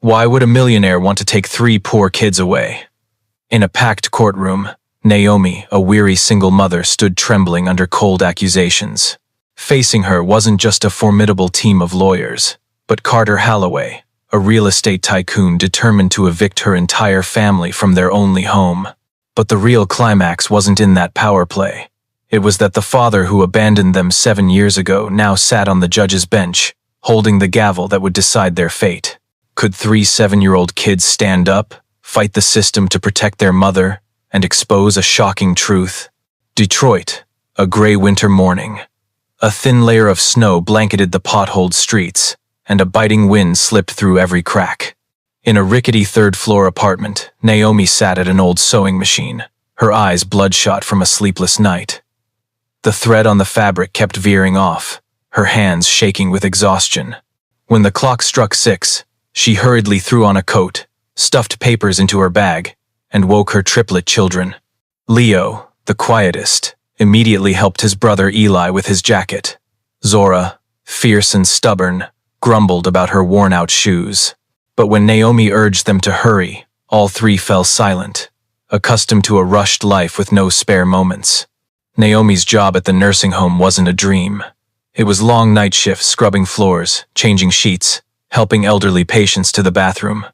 Why would a millionaire want to take 3 poor kids away? In a packed courtroom, Naomi, a weary single mother, stood trembling under cold accusations. Facing her wasn't just a formidable team of lawyers, but Carter Holloway, a real estate tycoon determined to evict her entire family from their only home. But the real climax wasn't in that power play. It was that the father who abandoned them 7 years ago now sat on the judge's bench, holding the gavel that would decide their fate. Could 3 7-year-old kids stand up, fight the system to protect their mother, and expose a shocking truth? Detroit, a gray winter morning. A thin layer of snow blanketed the potholed streets, and a biting wind slipped through every crack. In a rickety third-floor apartment, Naomi sat at an old sewing machine, her eyes bloodshot from a sleepless night. The thread on the fabric kept veering off, her hands shaking with exhaustion. When the clock struck 6, she hurriedly threw on a coat, stuffed papers into her bag, and woke her triplet children. Leo, the quietest, immediately helped his brother Eli with his jacket. Zora, fierce and stubborn, grumbled about her worn-out shoes. But when Naomi urged them to hurry, all 3 fell silent, accustomed to a rushed life with no spare moments. Naomi's job at the nursing home wasn't a dream. It was long night shifts scrubbing floors, changing sheets, helping elderly patients to the bathroom.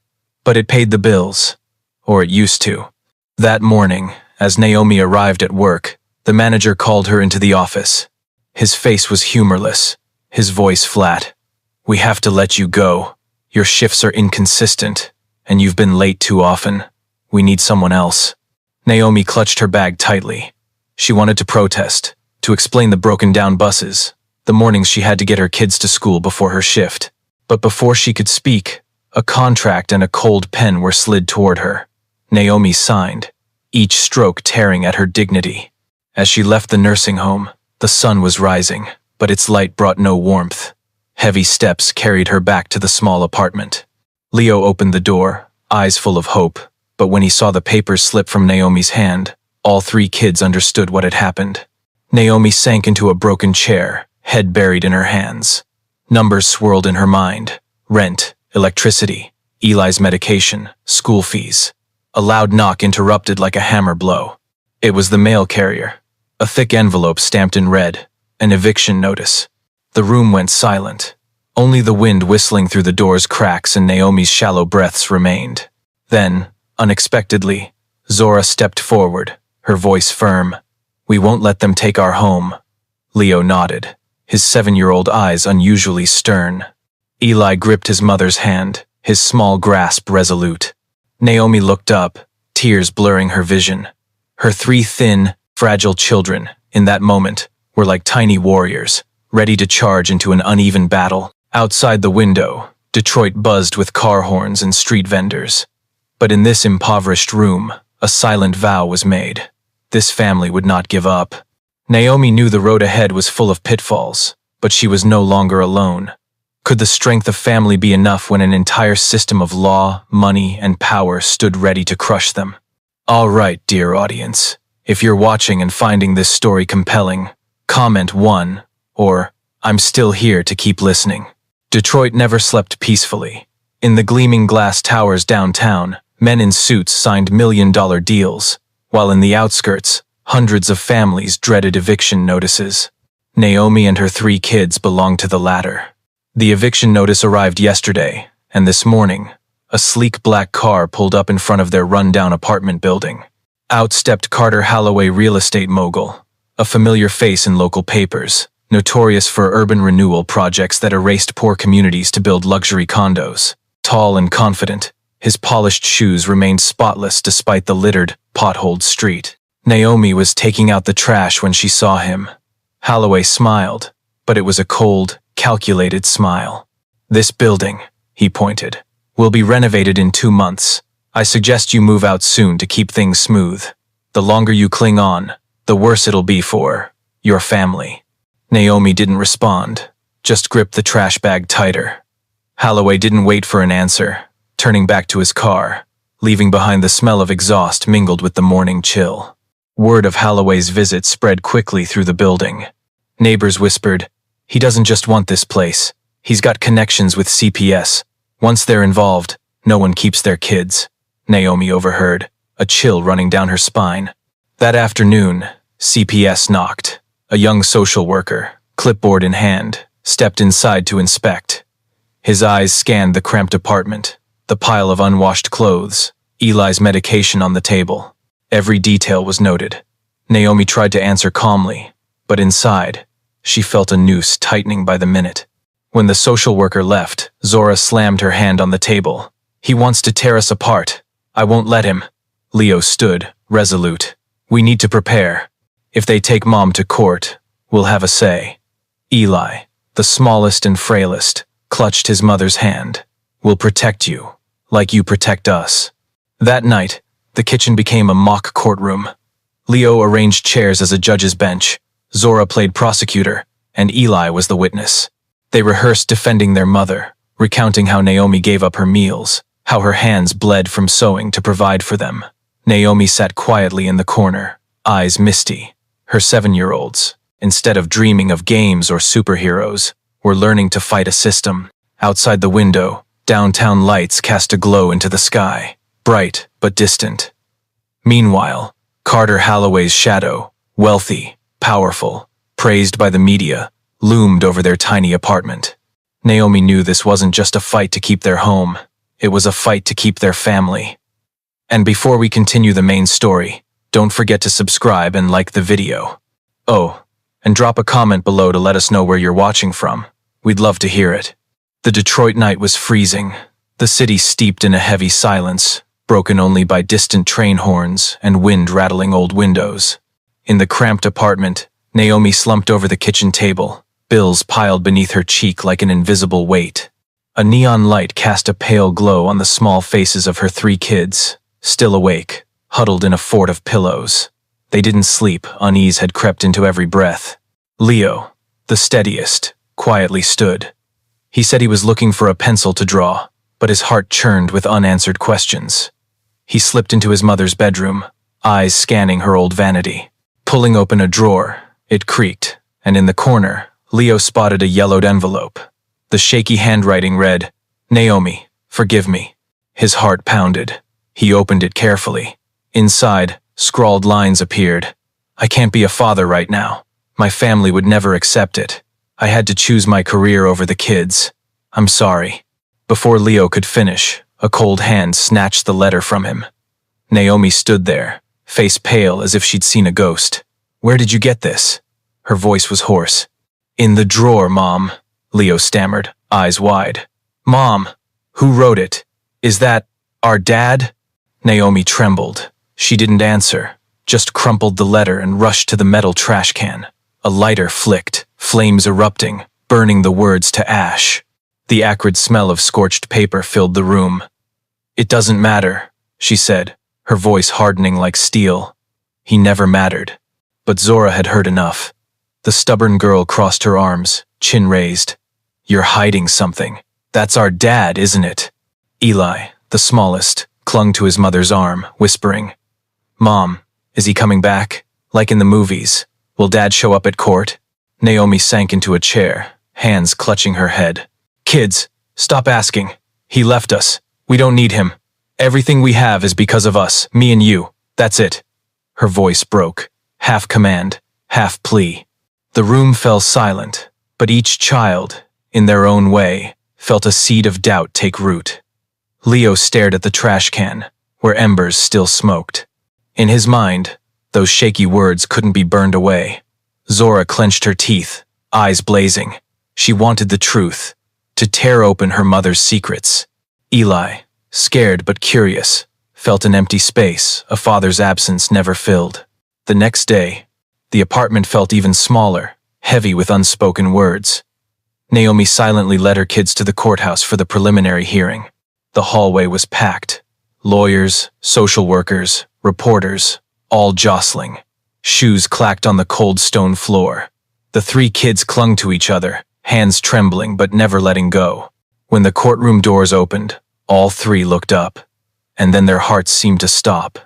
But it paid the bills. Or it used to. That morning, as Naomi arrived at work, the manager called her into the office. His face was humorless, his voice flat. "We have to let you go. Your shifts are inconsistent, and you've been late too often. We need someone else." Naomi clutched her bag tightly. She wanted to protest, to explain the broken-down buses, the mornings she had to get her kids to school before her shift. But before she could speak, a contract and a cold pen were slid toward her. Naomi signed, each stroke tearing at her dignity. As she left the nursing home, the sun was rising, but its light brought no warmth. Heavy steps carried her back to the small apartment. Leo opened the door, eyes full of hope, but when he saw the papers slip from Naomi's hand, all 3 kids understood what had happened. Naomi sank into a broken chair, head buried in her hands. Numbers swirled in her mind. Rent, electricity, Eli's medication, school fees. A loud knock interrupted like a hammer blow. It was the mail carrier. A thick envelope stamped in red, an eviction notice. The room went silent. Only the wind whistling through the door's cracks and Naomi's shallow breaths remained. Then, unexpectedly, Zora stepped forward, her voice firm. "We won't let them take our home." Leo nodded, his 7-year-old eyes unusually stern. Eli gripped his mother's hand, his small grasp resolute. Naomi looked up, tears blurring her vision. Her 3 thin, fragile children, in that moment, were like tiny warriors, ready to charge into an uneven battle. Outside the window, Detroit buzzed with car horns and street vendors. But in this impoverished room, a silent vow was made. This family would not give up. Naomi knew the road ahead was full of pitfalls, but she was no longer alone. Could the strength of family be enough when an entire system of law, money, and power stood ready to crush them? All right, dear audience, if you're watching and finding this story compelling, comment 1, or "I'm still here to keep listening." Detroit never slept peacefully. In the gleaming glass towers downtown, men in suits signed million-dollar deals, while in the outskirts, hundreds of families dreaded eviction notices. Naomi and her 3 kids belonged to the latter. The eviction notice arrived yesterday, and this morning, a sleek black car pulled up in front of their run-down apartment building. Out stepped Carter Holloway, real estate mogul, a familiar face in local papers, notorious for urban renewal projects that erased poor communities to build luxury condos. Tall and confident, his polished shoes remained spotless despite the littered, potholed street. Naomi was taking out the trash when she saw him. Holloway smiled, but it was a cold, calculated smile. "This building," he pointed, "will be renovated in 2 months. I suggest you move out soon to keep things smooth. The longer you cling on, the worse it'll be for your family." Naomi didn't respond, just gripped the trash bag tighter. Holloway didn't wait for an answer, turning back to his car, leaving behind the smell of exhaust mingled with the morning chill. Word of Holloway's visit spread quickly through the building. Neighbors whispered, "He doesn't just want this place. He's got connections with CPS. Once they're involved, No one keeps their kids, Naomi overheard, a chill running down her spine. That afternoon, CPS knocked. A young social worker, clipboard in hand, stepped inside to inspect. His eyes scanned the cramped apartment, the pile of unwashed clothes, Eli's medication on the table. Every detail was noted. Naomi tried to answer calmly, but inside, she felt a noose tightening by the minute. When the social worker left, Zora slammed her hand on the table. "He wants to tear us apart. I won't let him." Leo stood, resolute. "We need to prepare. If they take Mom to court, we'll have a say." Eli, the smallest and frailest, clutched his mother's hand. "We'll protect you, like you protect us." That night, the kitchen became a mock courtroom. Leo arranged chairs as a judge's bench, Zora played prosecutor, and Eli was the witness. They rehearsed defending their mother, recounting how Naomi gave up her meals, how her hands bled from sewing to provide for them. Naomi sat quietly in the corner, eyes misty. Her 7-year-olds, instead of dreaming of games or superheroes, were learning to fight a system. Outside the window, downtown lights cast a glow into the sky, bright but distant. Meanwhile, Carter Holloway's shadow, wealthy, powerful, praised by the media, loomed over their tiny apartment. Naomi knew this wasn't just a fight to keep their home, it was a fight to keep their family. And before we continue the main story, don't forget to subscribe and like the video. Oh, and drop a comment below to let us know where you're watching from. We'd love to hear it. The Detroit night was freezing, the city steeped in a heavy silence, broken only by distant train horns and wind rattling old windows. In the cramped apartment, Naomi slumped over the kitchen table, bills piled beneath her cheek like an invisible weight. A neon light cast a pale glow on the small faces of her 3 kids, still awake, huddled in a fort of pillows. They didn't sleep, unease had crept into every breath. Leo, the steadiest, quietly stood. He said he was looking for a pencil to draw, but his heart churned with unanswered questions. He slipped into his mother's bedroom, eyes scanning her old vanity. Pulling open a drawer, it creaked, and in the corner, Leo spotted a yellowed envelope. The shaky handwriting read, "Naomi, forgive me." His heart pounded. He opened it carefully. Inside, scrawled lines appeared. "I can't be a father right now. My family would never accept it. I had to choose my career over the kids. I'm sorry." Before Leo could finish, a cold hand snatched the letter from him. Naomi stood there, face pale as if she'd seen a ghost. "Where did you get this?" Her voice was hoarse. "In the drawer, Mom," Leo stammered, eyes wide. "Mom, who wrote it? Is that our dad?" Naomi trembled. She didn't answer, just crumpled the letter and rushed to the metal trash can. A lighter flicked, flames erupting, burning the words to ash. The acrid smell of scorched paper filled the room. "It doesn't matter," she said, her voice hardening like steel. He never mattered. But Zora had heard enough. The stubborn girl crossed her arms, chin raised. "You're hiding something. That's our dad, isn't it?" Eli, the smallest, clung to his mother's arm, whispering, "Mom, is he coming back? Like in the movies? Will Dad show up at court?" Naomi sank into a chair, hands clutching her head. "Kids, stop asking. He left us. We don't need him. Everything we have is because of us, me and you. That's it." Her voice broke, half command, half plea. The room fell silent, but each child, in their own way, felt a seed of doubt take root. Leo stared at the trash can, where embers still smoked. In his mind, those shaky words couldn't be burned away. Zora clenched her teeth, eyes blazing. She wanted the truth, to tear open her mother's secrets. Eli, scared but curious, felt an empty space a father's absence never filled. The next day, the apartment felt even smaller, heavy with unspoken words. Naomi silently led her kids to the courthouse for the preliminary hearing. The hallway was packed. Lawyers, social workers, reporters, all jostling. Shoes clacked on the cold stone floor. The 3 kids clung to each other, hands trembling but never letting go. When the courtroom doors opened, all 3 looked up, and then their hearts seemed to stop.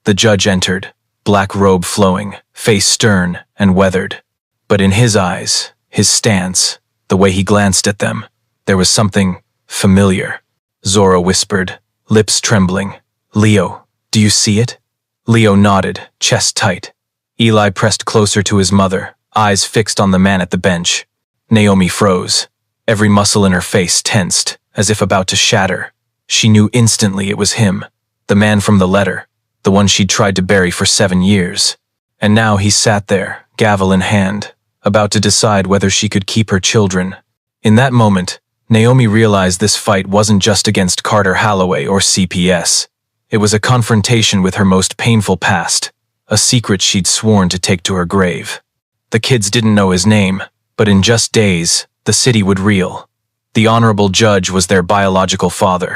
The judge entered, black robe flowing, face stern and weathered. But in his eyes, his stance, the way he glanced at them, there was something familiar. Zora whispered, lips trembling. "Leo, do you see it?" Leo nodded, chest tight. Eli pressed closer to his mother, eyes fixed on the man at the bench. Naomi froze. Every muscle in her face tensed, as if about to shatter. She knew instantly it was him, the man from the letter, the one she'd tried to bury for 7 years. And now he sat there, gavel in hand, about to decide whether she could keep her children. In that moment, Naomi realized this fight wasn't just against Carter Holloway or CPS. It was a confrontation with her most painful past, a secret she'd sworn to take to her grave. The kids didn't know his name, but in just days, the city would reel. The honorable judge was their biological father.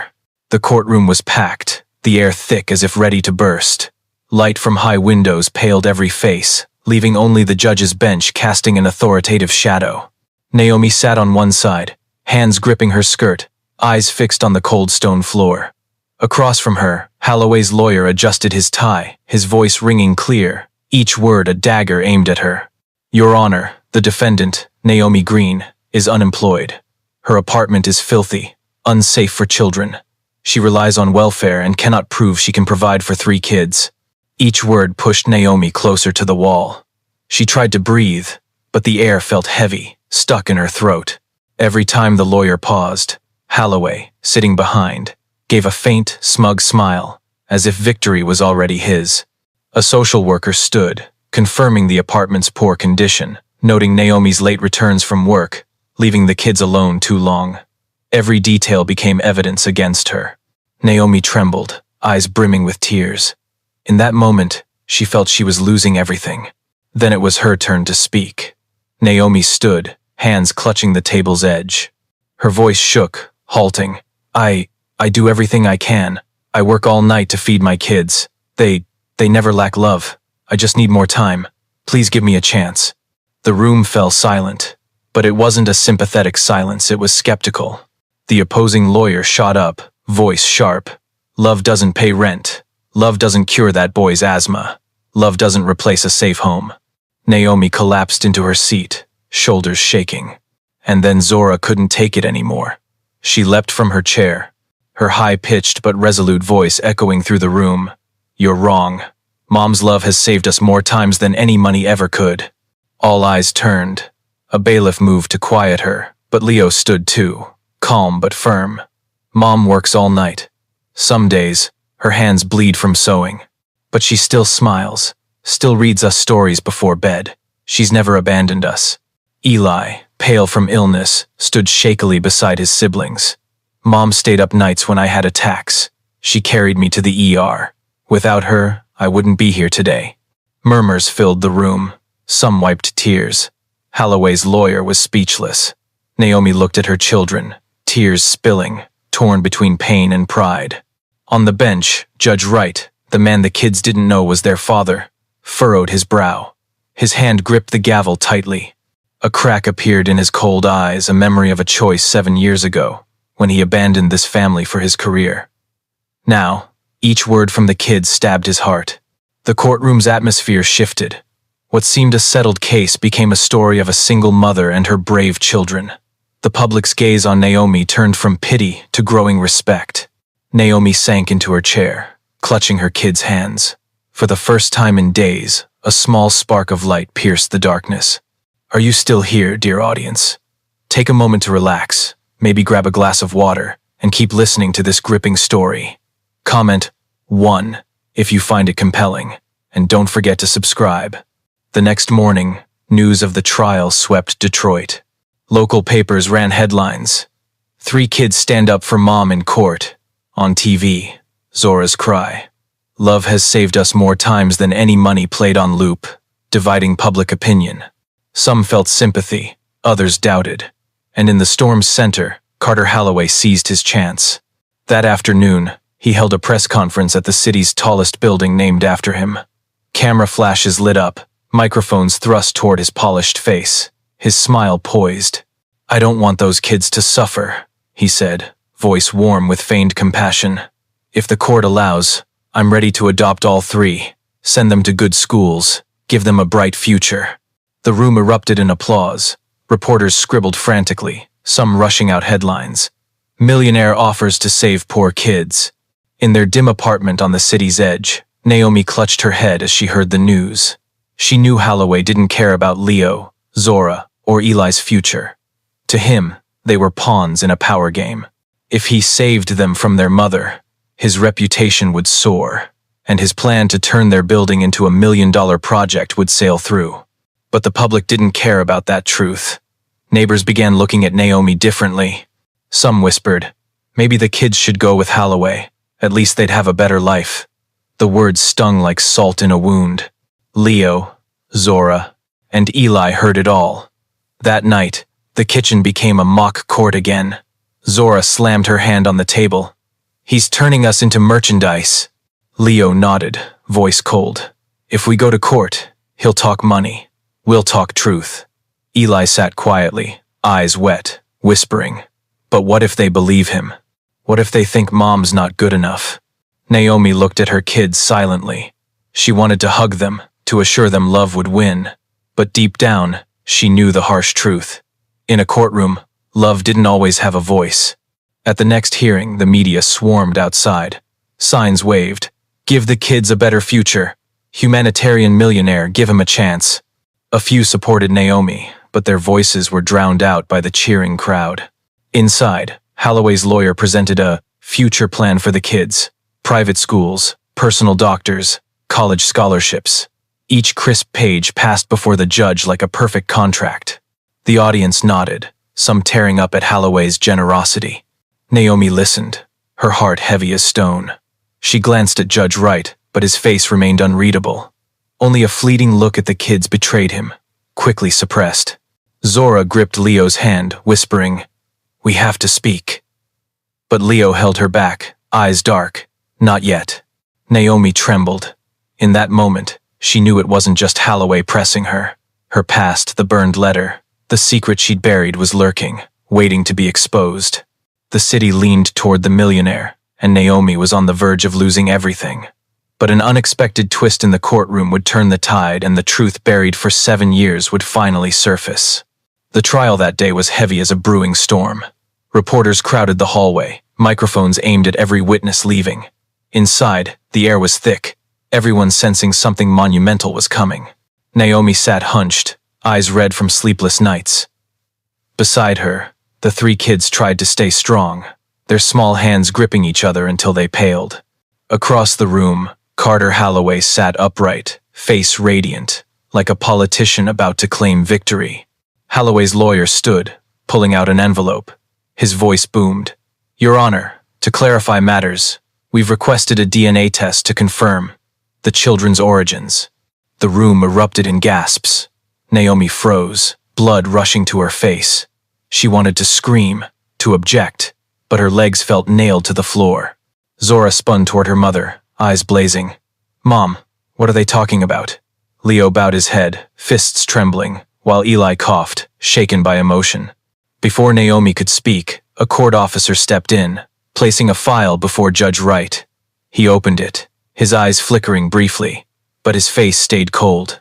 The courtroom was packed, the air thick as if ready to burst. Light from high windows paled every face, leaving only the judge's bench casting an authoritative shadow. Naomi sat on one side, hands gripping her skirt, eyes fixed on the cold stone floor. Across from her, Holloway's lawyer adjusted his tie, his voice ringing clear, each word a dagger aimed at her. "Your Honor, the defendant, Naomi Green, is unemployed. Her apartment is filthy, unsafe for children. She relies on welfare and cannot prove she can provide for 3 kids. Each word pushed Naomi closer to the wall. She tried to breathe, but the air felt heavy, stuck in her throat. Every time the lawyer paused, Holloway, sitting behind, gave a faint, smug smile, as if victory was already his. A social worker stood, confirming the apartment's poor condition, noting Naomi's late returns from work, leaving the kids alone too long. Every detail became evidence against her. Naomi trembled, eyes brimming with tears. In that moment, she felt she was losing everything. Then it was her turn to speak. Naomi stood, hands clutching the table's edge. Her voice shook, halting. I do everything I can. I work all night to feed my kids. They never lack love. I just need more time. Please give me a chance." The room fell silent, but it wasn't a sympathetic silence, it was skeptical. The opposing lawyer shot up, voice sharp. "Love doesn't pay rent. Love doesn't cure that boy's asthma. Love doesn't replace a safe home." Naomi collapsed into her seat, shoulders shaking. And then Zora couldn't take it anymore. She leapt from her chair, her high-pitched but resolute voice echoing through the room. "You're wrong. Mom's love has saved us more times than any money ever could." All eyes turned. A bailiff moved to quiet her, but Leo stood too, calm but firm. "Mom works all night. Some days, her hands bleed from sewing. But she still smiles, still reads us stories before bed. She's never abandoned us." Eli, pale from illness, stood shakily beside his siblings. "Mom stayed up nights when I had attacks. She carried me to the ER. Without her, I wouldn't be here today." Murmurs filled the room. Some wiped tears. Holloway's lawyer was speechless. Naomi looked at her children, tears spilling, torn between pain and pride. On the bench, Judge Wright, the man the kids didn't know was their father, furrowed his brow. His hand gripped the gavel tightly. A crack appeared in his cold eyes, a memory of a choice 7 years ago, when he abandoned this family for his career. Now, each word from the kids stabbed his heart. The courtroom's atmosphere shifted. What seemed a settled case became a story of a single mother and her brave children. The public's gaze on Naomi turned from pity to growing respect. Naomi sank into her chair, clutching her kids' hands. For the first time in days, a small spark of light pierced the darkness. Are you still here, dear audience? Take a moment to relax, maybe grab a glass of water, and keep listening to this gripping story. Comment 1 if you find it compelling, and don't forget to subscribe. The next morning, news of the trial swept Detroit. Local papers ran headlines. 3 kids stand up for mom in court. On TV, Zora's cry. Love has saved us more times than any money played on loop, dividing public opinion. Some felt sympathy, others doubted. And in the storm's center, Carter Holloway seized his chance. That afternoon, he held a press conference at the city's tallest building named after him. Camera flashes lit up, microphones thrust toward his polished face, his smile poised. "I don't want those kids to suffer," he said, voice warm with feigned compassion. "If the court allows, I'm ready to adopt all 3, send them to good schools, give them a bright future." The room erupted in applause. Reporters scribbled frantically, some rushing out headlines. "Millionaire offers to save poor kids." In their dim apartment on the city's edge, Naomi clutched her head as she heard the news. She knew Holloway didn't care about Leo, Zora, or Eli's future. To him, they were pawns in a power game. If he saved them from their mother, his reputation would soar, and his plan to turn their building into a $1 million project would sail through. But the public didn't care about that truth. Neighbors began looking at Naomi differently. Some whispered, maybe the kids should go with Holloway. At least they'd have a better life. The words stung like salt in a wound. Leo, Zora, and Eli heard it all. That night, the kitchen became a mock court again. Zora slammed her hand on the table. He's turning us into merchandise. Leo nodded, voice cold. If we go to court, he'll talk money. We'll talk truth. Eli sat quietly, eyes wet, whispering. But what if they believe him? What if they think Mom's not good enough? Naomi looked at her kids silently. She wanted to hug them, to assure them love would win. But deep down, she knew the harsh truth. In a courtroom, love didn't always have a voice. At the next hearing, the media swarmed outside. Signs waved. Give the kids a better future. Humanitarian millionaire, give him a chance. A few supported Naomi, but their voices were drowned out by the cheering crowd. Inside, Holloway's lawyer presented a future plan for the kids. Private schools, personal doctors, college scholarships. Each crisp page passed before the judge like a perfect contract. The audience nodded, some tearing up at Holloway's generosity. Naomi listened, her heart heavy as stone. She glanced at Judge Wright, but his face remained unreadable. Only a fleeting look at the kids betrayed him, quickly suppressed. Zora gripped Leo's hand, whispering, "We have to speak." But Leo held her back, eyes dark. Not yet. Naomi trembled. In that moment, she knew it wasn't just Holloway pressing her. Her past, the burned letter, the secret she'd buried was lurking, waiting to be exposed. The city leaned toward the millionaire, and Naomi was on the verge of losing everything. But an unexpected twist in the courtroom would turn the tide, and the truth buried for 7 years would finally surface. The trial that day was heavy as a brewing storm. Reporters crowded the hallway, microphones aimed at every witness leaving. Inside, the air was thick, everyone sensing something monumental was coming. Naomi sat hunched, eyes red from sleepless nights. Beside her, the 3 kids tried to stay strong, their small hands gripping each other until they paled. Across the room, Carter Holloway sat upright, face radiant, like a politician about to claim victory. Holloway's lawyer stood, pulling out an envelope. His voice boomed. "Your Honor, to clarify matters, we've requested a DNA test to confirm the children's origins." The room erupted in gasps. Naomi froze, blood rushing to her face. She wanted to scream, to object, but her legs felt nailed to the floor. Zora spun toward her mother, eyes blazing. "Mom, what are they talking about?" Leo bowed his head, fists trembling, while Eli coughed, shaken by emotion. Before Naomi could speak, a court officer stepped in, placing a file before Judge Wright. He opened it, his eyes flickering briefly, but his face stayed cold.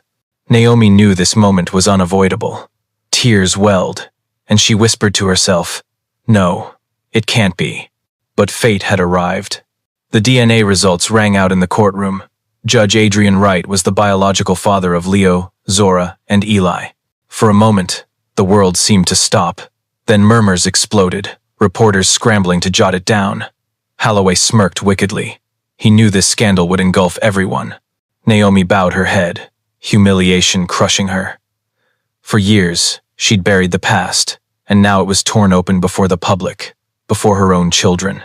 Naomi knew this moment was unavoidable. Tears welled, and she whispered to herself, "No, it can't be." But fate had arrived. The DNA results rang out in the courtroom. Judge Adrian Wright was the biological father of Leo, Zora, and Eli. For a moment, the world seemed to stop. Then murmurs exploded, reporters scrambling to jot it down. Holloway smirked wickedly. He knew this scandal would engulf everyone. Naomi bowed her head, humiliation crushing her. For years, she'd buried the past, and now it was torn open before the public, before her own children.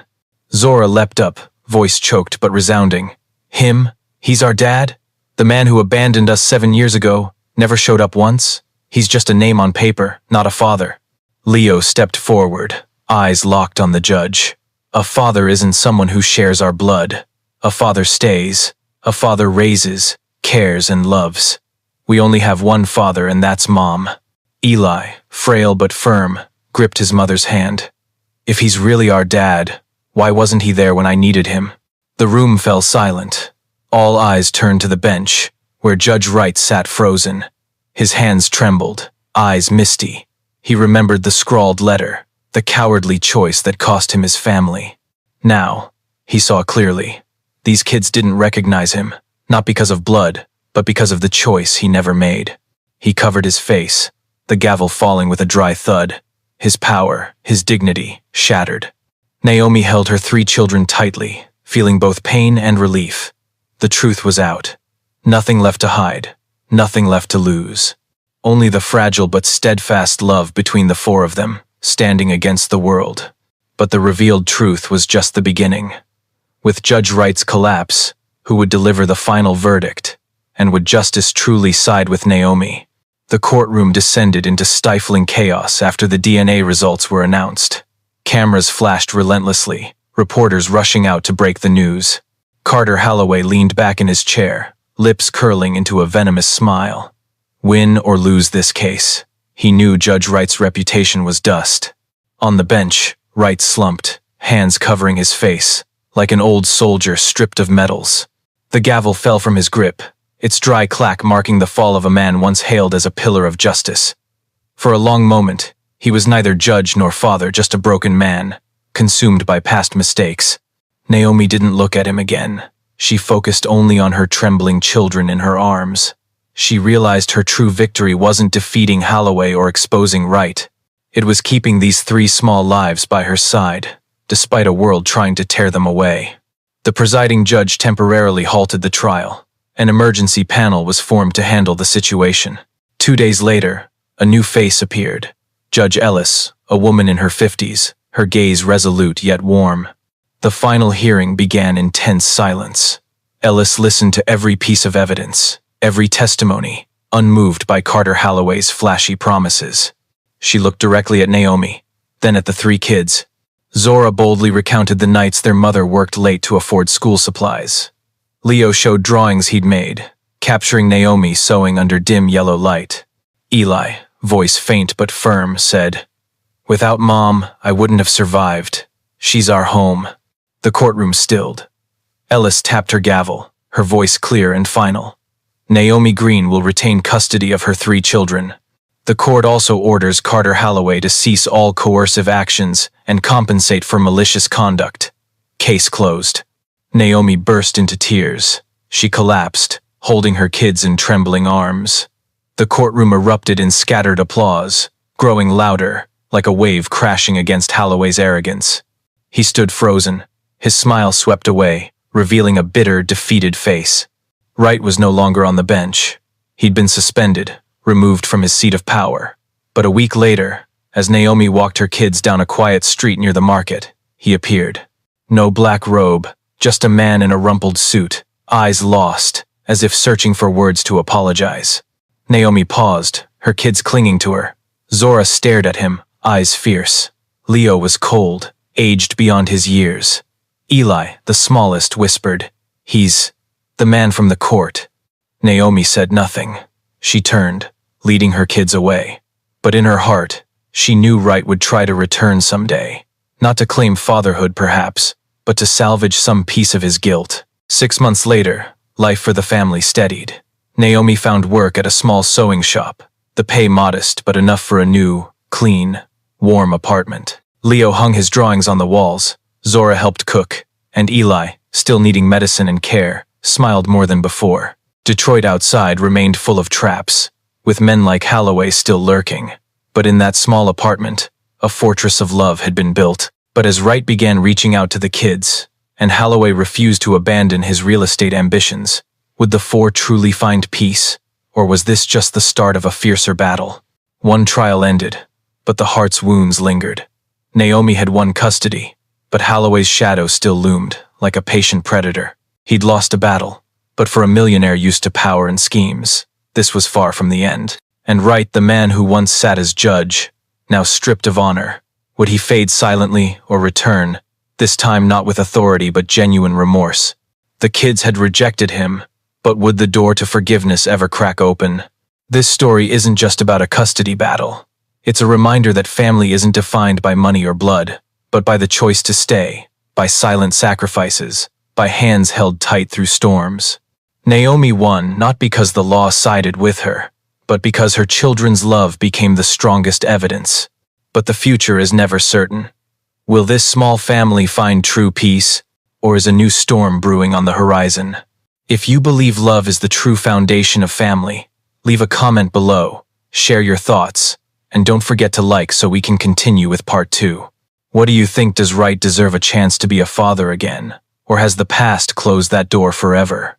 Zora leapt up, voice choked but resounding. "Him? He's our dad? The man who abandoned us 7 years ago, never showed up once? He's just a name on paper, not a father." Leo stepped forward, eyes locked on the judge. "A father isn't someone who shares our blood. A father stays. A father raises, cares, and loves. We only have one father, and that's Mom." Eli, frail but firm, gripped his mother's hand. "If he's really our dad, why wasn't he there when I needed him?" The room fell silent. All eyes turned to the bench, where Judge Wright sat frozen. His hands trembled, eyes misty. He remembered the scrawled letter, the cowardly choice that cost him his family. Now, He saw clearly. These kids didn't recognize him, not because of blood, but because of the choice he never made. He covered his face, the gavel falling with a dry thud, his power, his dignity, shattered. Naomi held her 3 children tightly, feeling both pain and relief. The truth was out. Nothing left to hide, nothing left to lose. Only the fragile but steadfast love between the 4 of them, standing against the world. But the revealed truth was just the beginning. With Judge Wright's collapse, who would deliver the final verdict, and would justice truly side with Naomi? The courtroom descended into stifling chaos after the DNA results were announced. Cameras flashed relentlessly, reporters rushing out to break the news. Carter Holloway leaned back in his chair, lips curling into a venomous smile. Win or lose this case, he knew Judge Wright's reputation was dust. On the bench, Wright slumped, hands covering his face, like an old soldier stripped of medals. The gavel fell from his grip, its dry clack marking the fall of a man once hailed as a pillar of justice. For a long moment, he was neither judge nor father, just a broken man, consumed by past mistakes. Naomi didn't look at him again. She focused only on her trembling children in her arms. She realized her true victory wasn't defeating Holloway or exposing Wright. It was keeping these 3 small lives by her side, despite a world trying to tear them away. The presiding judge temporarily halted the trial. An emergency panel was formed to handle the situation. 2 days later, a new face appeared. Judge Ellis, a woman in her 50s, her gaze resolute yet warm. The final hearing began in tense silence. Ellis listened to every piece of evidence, every testimony, unmoved by Carter Holloway's flashy promises. She looked directly at Naomi, then at the 3 kids. Zora boldly recounted the nights their mother worked late to afford school supplies. Leo showed drawings he'd made, capturing Naomi sewing under dim yellow light. Eli, voice faint but firm, said, "Without Mom, I wouldn't have survived. She's our home." The courtroom stilled. Ellis tapped her gavel, her voice clear and final. "Naomi Green will retain custody of her 3 children. The court also orders Carter Holloway to cease all coercive actions and compensate for malicious conduct. Case closed." Naomi burst into tears. She collapsed, holding her kids in trembling arms. The courtroom erupted in scattered applause, growing louder, like a wave crashing against Holloway's arrogance. He stood frozen, his smile swept away, revealing a bitter, defeated face. Wright was no longer on the bench. He'd been suspended, removed from his seat of power. But a week later, as Naomi walked her kids down a quiet street near the market, he appeared. No black robe, just a man in a rumpled suit, eyes lost, as if searching for words to apologize. Naomi paused, her kids clinging to her. Zora stared at him, eyes fierce. Leo was cold, aged beyond his years. Eli, the smallest, whispered, "He's the man from the court." Naomi said nothing. She turned, leading her kids away. But in her heart, she knew Wright would try to return someday. Not to claim fatherhood, perhaps, but to salvage some piece of his guilt. 6 months later, life for the family steadied. Naomi found work at a small sewing shop, the pay modest but enough for a new, clean, warm apartment. Leo hung his drawings on the walls, Zora helped cook, and Eli, still needing medicine and care, smiled more than before. Detroit outside remained full of traps, with men like Holloway still lurking. But in that small apartment, a fortress of love had been built. But as Wright began reaching out to the kids, and Holloway refused to abandon his real estate ambitions, would the 4 truly find peace, or was this just the start of a fiercer battle? One trial ended, but the heart's wounds lingered. Naomi had won custody, but Holloway's shadow still loomed, like a patient predator. He'd lost a battle, but for a millionaire used to power and schemes, this was far from the end. And Wright, the man who once sat as judge, now stripped of honor, would he fade silently or return, this time not with authority but genuine remorse? The kids had rejected him, but would the door to forgiveness ever crack open? This story isn't just about a custody battle. It's a reminder that family isn't defined by money or blood, but by the choice to stay, by silent sacrifices, by hands held tight through storms. Naomi won not because the law sided with her, but because her children's love became the strongest evidence. But the future is never certain. Will this small family find true peace, or is a new storm brewing on the horizon? If you believe love is the true foundation of family, leave a comment below, share your thoughts, and don't forget to like so we can continue with part 2. What do you think? Does Wright deserve a chance to be a father again, or has the past closed that door forever?